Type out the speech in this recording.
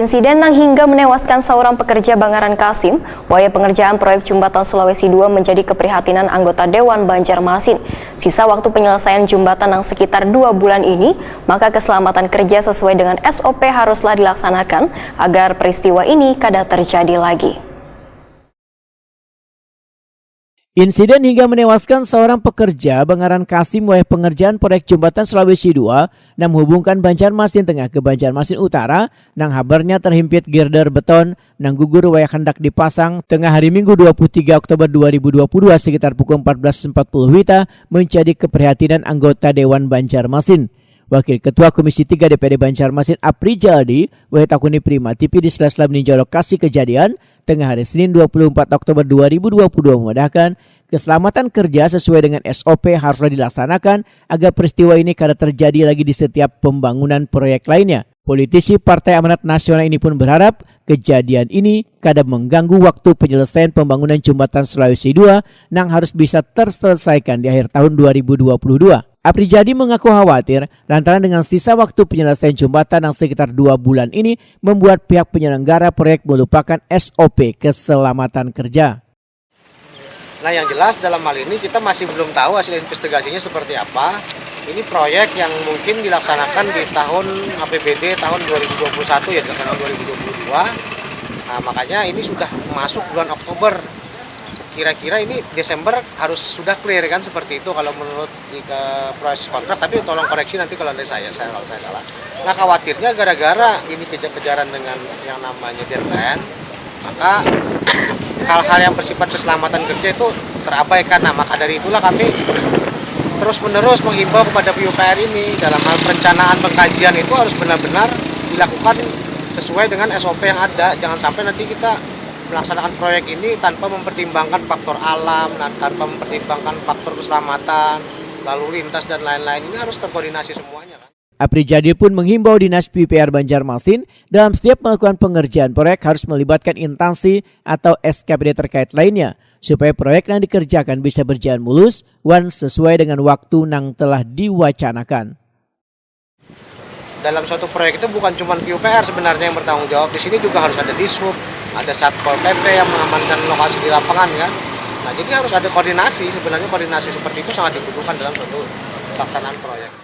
Insiden yang hingga menewaskan seorang pekerja Bangaran Kasim, waya pengerjaan proyek jembatan Sulawesi II menjadi keprihatinan anggota Dewan Banjarmasin. Sisa waktu penyelesaian jembatan yang sekitar 2 bulan ini, maka keselamatan kerja sesuai dengan SOP haruslah dilaksanakan agar peristiwa ini kada terjadi lagi. Insiden hingga menewaskan seorang pekerja Bangaran Kasim wayah pengerjaan proyek jembatan Sulawesi II yang menghubungkan Banjarmasin Tengah ke Banjarmasin Utara nang habarnya terhimpit girder beton nang gugur wayah hendak dipasang tengah hari Minggu 23 Oktober 2022 sekitar pukul 14.40 WITA menjadi keprihatinan anggota Dewan Banjarmasin. Wakil Ketua Komisi 3 DPD Banjarmasin Apri Jaldi wayah takuni Prima TV di sela-sela meninjau lokasi kejadian tengah hari Senin 24 Oktober 2022 memudahkan keselamatan kerja sesuai dengan SOP haruslah dilaksanakan agar peristiwa ini kada terjadi lagi di setiap pembangunan proyek lainnya. Politisi Partai Amanat Nasional ini pun berharap kejadian ini kada mengganggu waktu penyelesaian pembangunan jembatan Sulawesi II yang harus bisa terselesaikan di akhir tahun 2022. Apri Jadi mengaku khawatir lantaran dengan sisa waktu penyelesaian jembatan yang sekitar 2 bulan ini membuat pihak penyelenggara proyek melupakan SOP keselamatan kerja. Nah, yang jelas dalam hal ini kita masih belum tahu hasil investigasinya seperti apa. Ini proyek yang mungkin dilaksanakan di tahun APBD tahun 2021 ya, dilaksanakan 2022. Nah, makanya ini sudah masuk bulan Oktober. Kira-kira ini Desember harus sudah clear kan, seperti itu kalau menurut proses kontrak, tapi tolong koreksi nanti kalau dari saya kalau saya salah. Nah, khawatirnya gara-gara ini kejar-kejaran dengan yang namanya deadline, maka hal-hal yang bersifat keselamatan kerja itu terabaikan. Nah, maka dari itulah kami terus-menerus menghimbau kepada PUPR ini dalam hal perencanaan pengkajian itu harus benar-benar dilakukan sesuai dengan SOP yang ada. Jangan sampai nanti kita melaksanakan proyek ini tanpa mempertimbangkan faktor alam, tanpa mempertimbangkan faktor keselamatan, lalu lintas dan lain-lain. Ini harus terkoordinasi semuanya kan. Apri Jadi pun menghimbau Dinas PUPR Banjarmasin dalam setiap melakukan pengerjaan proyek harus melibatkan instansi atau SKPD terkait lainnya supaya proyek yang dikerjakan bisa berjalan mulus dan sesuai dengan waktu yang telah diwacanakan. Dalam suatu proyek itu bukan cuma PUPR sebenarnya yang bertanggung jawab. Di sini juga harus ada Dishub, ada Satpol PP yang mengamankan lokasi di lapangan kan. Nah, jadi harus ada koordinasi. Sebenarnya koordinasi seperti itu sangat dibutuhkan dalam suatu pelaksanaan proyek.